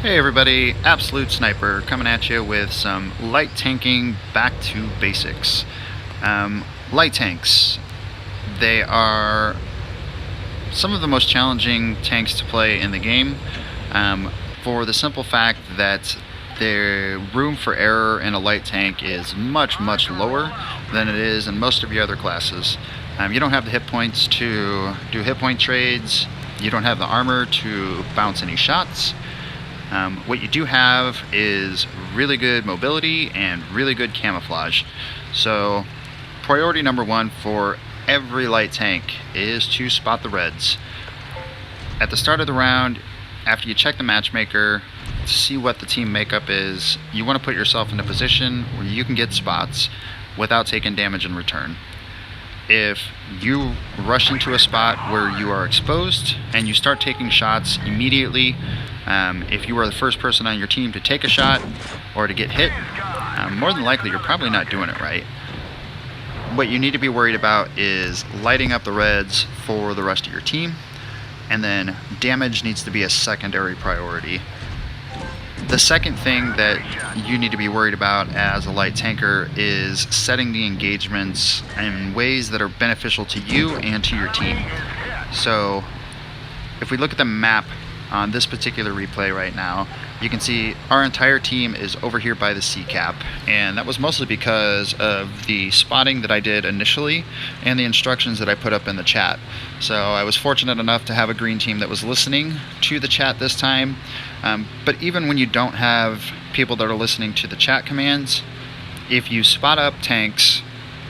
Hey everybody, Absolute Sniper coming at you with some light tanking back to basics. Light tanks, they are some of the most challenging tanks to play in the game for the simple fact that the room for error in a light tank is much lower than it is in most of your other classes. You don't have the hit points to do hit point trades, you don't have the armor to bounce any shots. What you do have is really good mobility and really good camouflage. So priority number one for every light tank is to spot the reds. At the start of the round, after you check the matchmaker to see what the team makeup is, you want to put yourself in a position where you can get spots without taking damage in return. If you rush into a spot where you are exposed and you start taking shots immediately, if you are the first person on your team to take a shot or to get hit, more than likely you're probably not doing it right. What you need to be worried about is lighting up the reds for the rest of your team, and then damage needs to be a secondary priority. The second thing that you need to be worried about as a light tanker is setting the engagements in ways that are beneficial to you and to your team. So if we look at the map on this particular replay right now, you can see our entire team is over here by the C cap, and that was mostly because of the spotting that I did initially and the instructions that I put up in the chat. So I was fortunate enough to have a green team that was listening to the chat this time, but even when you don't have people that are listening to the chat commands, if you spot up tanks,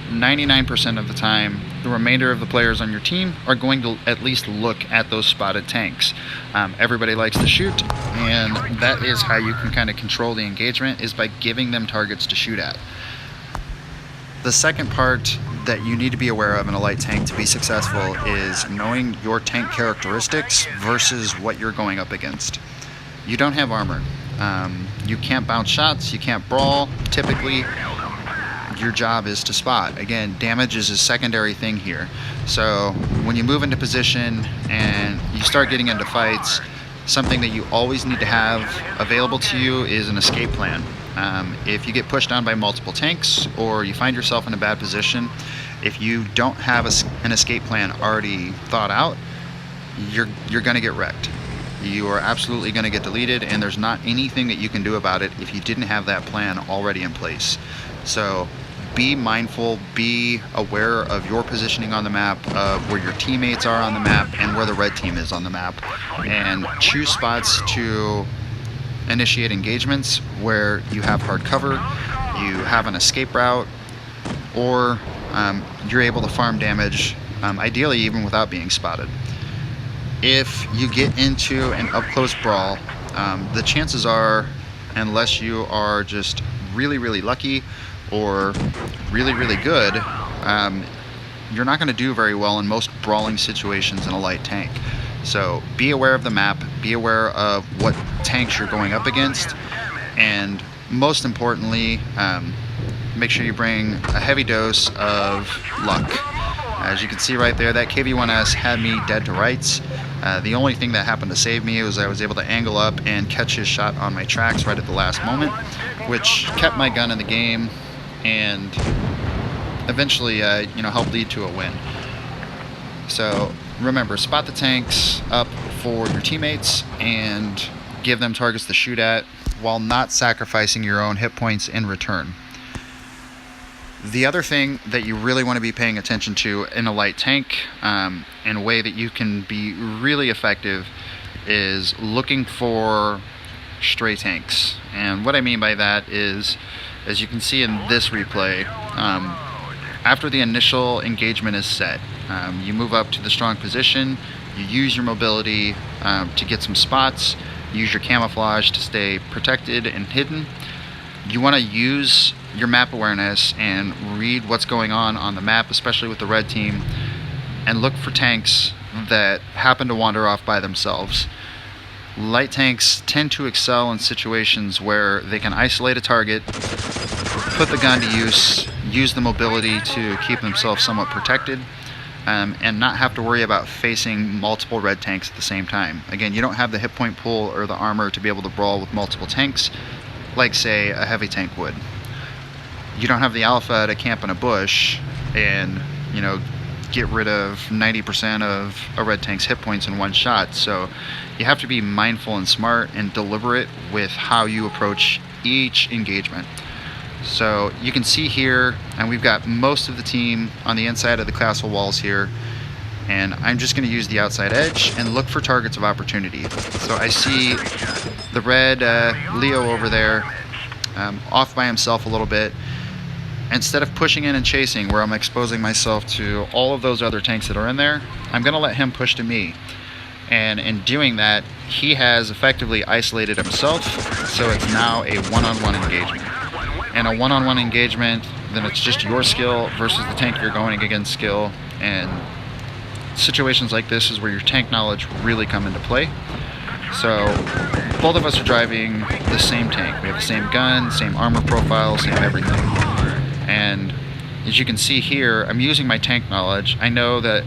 99% of the time the remainder of the players on your team are going to at least look at those spotted tanks. Everybody likes to shoot, and that is how you can kind of control the engagement, is by giving them targets to shoot at. The second part that you need to be aware of in a light tank to be successful is knowing your tank characteristics versus what you're going up against. You don't have armor. You can't bounce shots, you can't brawl. Typically your job is to spot. Again, damage is a secondary thing here. So when you move into position and you start getting into fights, something that you always need to have available to you is an escape plan. If you get pushed down by multiple tanks or you find yourself in a bad position, if you don't have an escape plan already thought out, you're going to get wrecked. You are absolutely going to get deleted, and there's not anything that you can do about it if you didn't have that plan already in place. So be mindful, be aware of your positioning on the map, of where your teammates are on the map and where the red team is on the map, and choose spots to initiate engagements where you have hard cover, you have an escape route, or you're able to farm damage, ideally even without being spotted. If you get into an up-close brawl, the chances are, unless you are just really lucky or really good, you're not going to do very well in most brawling situations in a light tank. So be aware of the map, be aware of what tanks you're going up against, and most importantly, make sure you bring a heavy dose of luck. As you can see right there, that KV-1S had me dead to rights. The only thing that happened to save me was I was able to angle up and catch his shot on my tracks right at the last moment, which kept my gun in the game and eventually helped lead to a win. So remember, spot the tanks up for your teammates and give them targets to shoot at while not sacrificing your own hit points in return. The other thing that you really want to be paying attention to in a light tank, in a way that you can be really effective, is looking for stray tanks. And what I mean by that is, as you can see in this replay, after the initial engagement is set, you move up to the strong position, you use your mobility to get some spots, use your camouflage to stay protected and hidden. You want to use your map awareness and read what's going on the map, especially with the red team, and look for tanks that happen to wander off by themselves. Light tanks tend to excel in situations where they can isolate a target, put the gun to use the mobility to keep themselves somewhat protected, and not have to worry about facing multiple red tanks at the same time. Again, you don't have the hit point pool or the armor to be able to brawl with multiple tanks like, say, a heavy tank would. You don't have the alpha to camp in a bush and, you know, get rid of 90% of a red tank's hit points in one shot. So you have to be mindful and smart and deliberate with how you approach each engagement. So you can see here, and we've got most of the team on the inside of the castle walls here, and I'm just going to use the outside edge and look for targets of opportunity. So I see the red Leo over there, off by himself a little bit. Instead of pushing in and chasing where I'm exposing myself to all of those other tanks that are in there, I'm going to let him push to me. And in doing that, he has effectively isolated himself, so it's now a one-on-one engagement. And a one-on-one engagement, then it's just your skill versus the tank you're going against skill, and situations like this is where your tank knowledge really come into play. So both of us are driving the same tank. We have the same gun, same armor profile, same everything. And as you can see here, I'm using my tank knowledge. I know that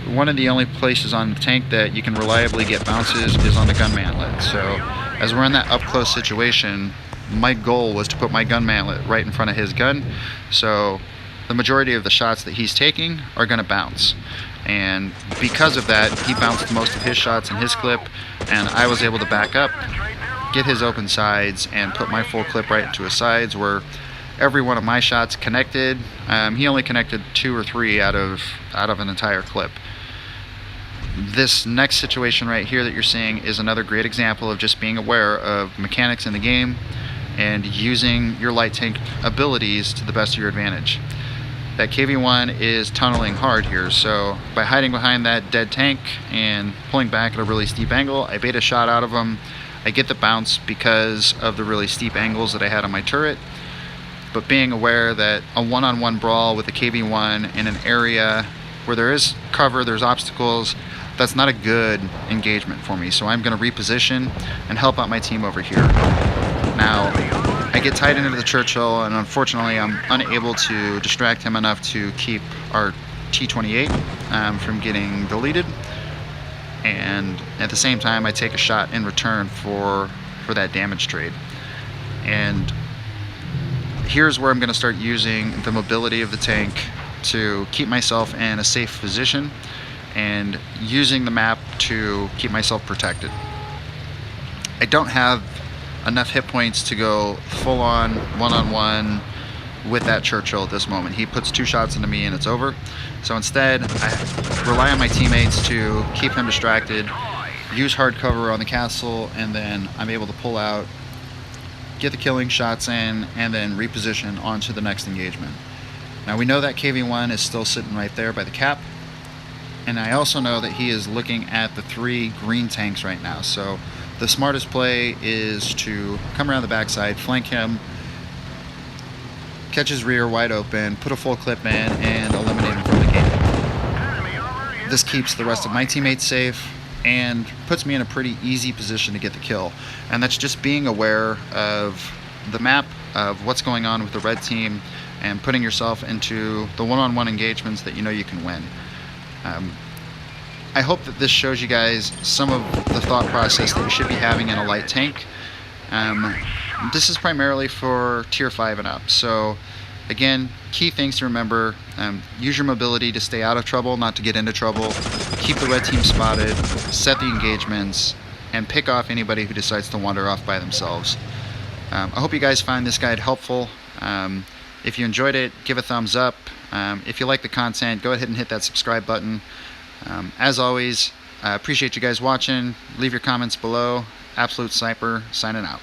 one of the only places on the tank that you can reliably get bounces is on the gun mantlet. So as we're in that up close situation, my goal was to put my gun mantlet right in front of his gun. So the majority of the shots that he's taking are going to bounce. And because of that, he bounced most of his shots in his clip, and I was able to back up, get his open sides, and put my full clip right into his sides where every one of my shots connected. He only connected 2 or 3 out of an entire clip. This next situation right here that you're seeing is another great example of just being aware of mechanics in the game and using your light tank abilities to the best of your advantage. That KV-1 is tunneling hard here, so by hiding behind that dead tank and pulling back at a really steep angle, I bait a shot out of him. I get the bounce because of the really steep angles that I had on my turret, but being aware that a one-on-one brawl with a KV-1 in an area where there is cover, there's obstacles, that's not a good engagement for me, so I'm going to reposition and help out my team over here. Now, I get tied into the Churchill, and unfortunately I'm unable to distract him enough to keep our T-28 from getting deleted, and at the same time I take a shot in return for that damage trade. And here's where I'm going to start using the mobility of the tank to keep myself in a safe position and using the map to keep myself protected. I don't have enough hit points to go full-on one-on-one with that Churchill at this moment. He puts 2 shots into me and it's over. So instead, I rely on my teammates to keep him distracted, use hard cover on the castle, and then I'm able to pull out, get the killing shots in, and then reposition onto the next engagement. Now we know that KV-1 is still sitting right there by the cap, and I also know that he is looking at the 3 green tanks right now. So the smartest play is to come around the backside, flank him, catch his rear wide open, put a full clip in, and eliminate him from the game. This keeps the rest of my teammates safe and puts me in a pretty easy position to get the kill. And that's just being aware of the map, of what's going on with the red team, and putting yourself into the one-on-one engagements that you know you can win. I hope that this shows you guys some of the thought process that you should be having in a light tank. This is primarily for tier 5 and up. So again, key things to remember: use your mobility to stay out of trouble, not to get into trouble. Keep the red team spotted, set the engagements, and pick off anybody who decides to wander off by themselves. I hope you guys find this guide helpful. If you enjoyed it, give a thumbs up. If you like the content, go ahead and hit that subscribe button. As always, I appreciate you guys watching. Leave your comments below. Absolute Sniper signing out.